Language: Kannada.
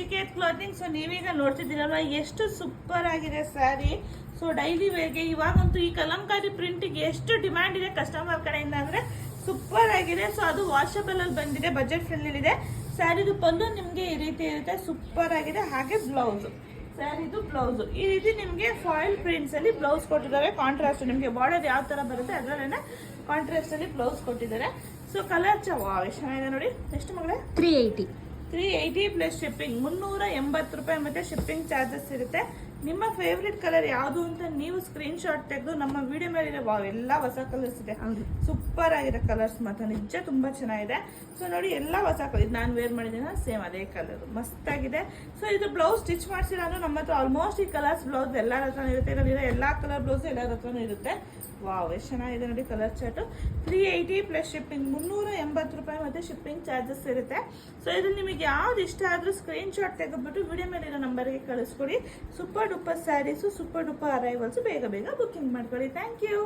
ನಚಿಕೇತ್ ಕ್ಲಾತಿಂಗ್. ಸೊ ನೀವೀಗ ನೋಡ್ತಿದ್ದೀರಲ್ವ ಎಷ್ಟು ಸೂಪರ್ ಆಗಿದೆ ಸ್ಯಾರಿ. ಸೊ ಡೈಲಿ ವೇರ್ಗೆ ಇವಾಗಂತೂ ಈ ಕಲಂಕಾರಿ ಪ್ರಿಂಟಿಗೆ ಎಷ್ಟು ಡಿಮ್ಯಾಂಡ್ ಇದೆ ಕಸ್ಟಮರ್ ಕಡೆಯಿಂದ ಅಂದರೆ ಸೂಪರ್ ಆಗಿದೆ. ಸೊ ಅದು ವಾಷಬಲ್ ಅಲ್ಲಿ ಬಂದಿದೆ, ಬಜೆಟ್ ಫ್ರೆಂಡ್ಲಿ ಇದೆ. ಸ್ಯಾರಿದು ಪಲ್ಲು ನಿಮಗೆ ಈ ರೀತಿ ಇರುತ್ತೆ, ಸೂಪರ್ ಆಗಿದೆ. ಹಾಗೆ ಬ್ಲೌಸು, ಸ್ಯಾರಿದು ಬ್ಲೌಸು ಈ ರೀತಿ ನಿಮಗೆ ಫಾಯಿಲ್ ಪ್ರಿಂಟ್ಸ್ ಅಲ್ಲಿ ಬ್ಲೌಸ್ ಕೊಟ್ಟಿದ್ದಾರೆ. ಕಾಂಟ್ರಾಸ್ಟ್ ನಿಮಗೆ ಬಾರ್ಡರ್ ಯಾವ ತರ ಬರುತ್ತೆ ಅದರಲ್ಲೇನೆ ಕಾಂಟ್ರಾಸ್ಟ್ ಅಲ್ಲಿ ಬ್ಲೌಸ್ ಕೊಟ್ಟಿದ್ದಾರೆ. ಸೊ ಕಲರ್ ಎಷ್ಟು ಚೆನ್ನಾಗಿದೆ ನೋಡಿ. ಎಷ್ಟು ಮಗಳೇ? 380 ಪ್ಲಸ್ ಶಿಪ್ಪಿಂಗ್, 380 ರೂಪಾಯಿ ಮತ್ತೆ ಶಿಪ್ಪಿಂಗ್ ಚಾರ್ಜಸ್ ಇರುತ್ತೆ. ನಿಮ್ಮ ಫೇವ್ರೆಟ್ ಕಲರ್ ಯಾವುದು ಅಂತ ನೀವು ಸ್ಕ್ರೀನ್ ಶಾಟ್ ತೆಗೆದು ನಮ್ಮ ವಿಡಿಯೋ ಮೇಲೆ ಎಲ್ಲ ಹೊಸ ಕಲರ್ಸ್ ಇದೆ. ಸೂಪರ್ ಆಗಿದೆ ಕಲರ್ಸ್ ಮಾತ್ರ ನಿಜ ತುಂಬಾ ಚೆನ್ನಾಗಿದೆ. ಸೊ ನೋಡಿ ಎಲ್ಲ ಹೊಸ ಕಲರ್, ನಾನು ವೇರ್ ಮಾಡಿದ್ದೀನಿ ಸೇಮ್ ಅದೇ ಕಲರ್, ಮಸ್ತ್ ಆಗಿದೆ. ಸೊ ಇದು ಬ್ಲೌಸ್ ಸ್ಟಿಚ್ ಮಾಡಿಸಿಲ್ಲ ಅಂದ್ರೆ ನಮ್ಮ ಹತ್ರ ಆಲ್ಮೋಸ್ಟ್ ಈ ಕಲರ್ಸ್ ಬ್ಲೌಸ್ ಎಲ್ಲರ ಹತ್ರ ಇರುತ್ತೆ. ಇದರಲ್ಲಿ ಎಲ್ಲ ಕಲರ್ ಬ್ಲೌಸ್ ಎಲ್ಲರ ಹತ್ರನೂ ಇರುತ್ತೆ. ವಾವ್ ಎಷ್ಟು ಚೆನ್ನಾಗಿದೆ ನೋಡಿ ಕಲರ್ ಚಾರ್ಟ್. 380 ಪ್ಲಸ್ ಶಿಪ್ಪಿಂಗ್, 380 ರೂಪಾಯಿ ಮತ್ತೆ ಶಿಪ್ಪಿಂಗ್ ಚಾರ್ಜಸ್ ಇರುತ್ತೆ. ಸೊ ಇದು ನಿಮಗೆ ಯಾವ್ದು ಇಷ್ಟ ಆದ್ರೂ ಸ್ಕ್ರೀನ್ ಶಾಟ್ ತೆಗೆದ್ಬಿಟ್ಟು ವಿಡಿಯೋ ಮೇಲೆ ಇರೋ ನಂಬರ್ಗೆ ಕಳಿಸ್ಕೊಡಿ. Super duper saris, super duper arrivals ಬೇಗ ಬೇಗ ಬುಕ್ಕಿಂಗ್ ಮಾಡ್ಕೊಳ್ಳಿ. Thank you.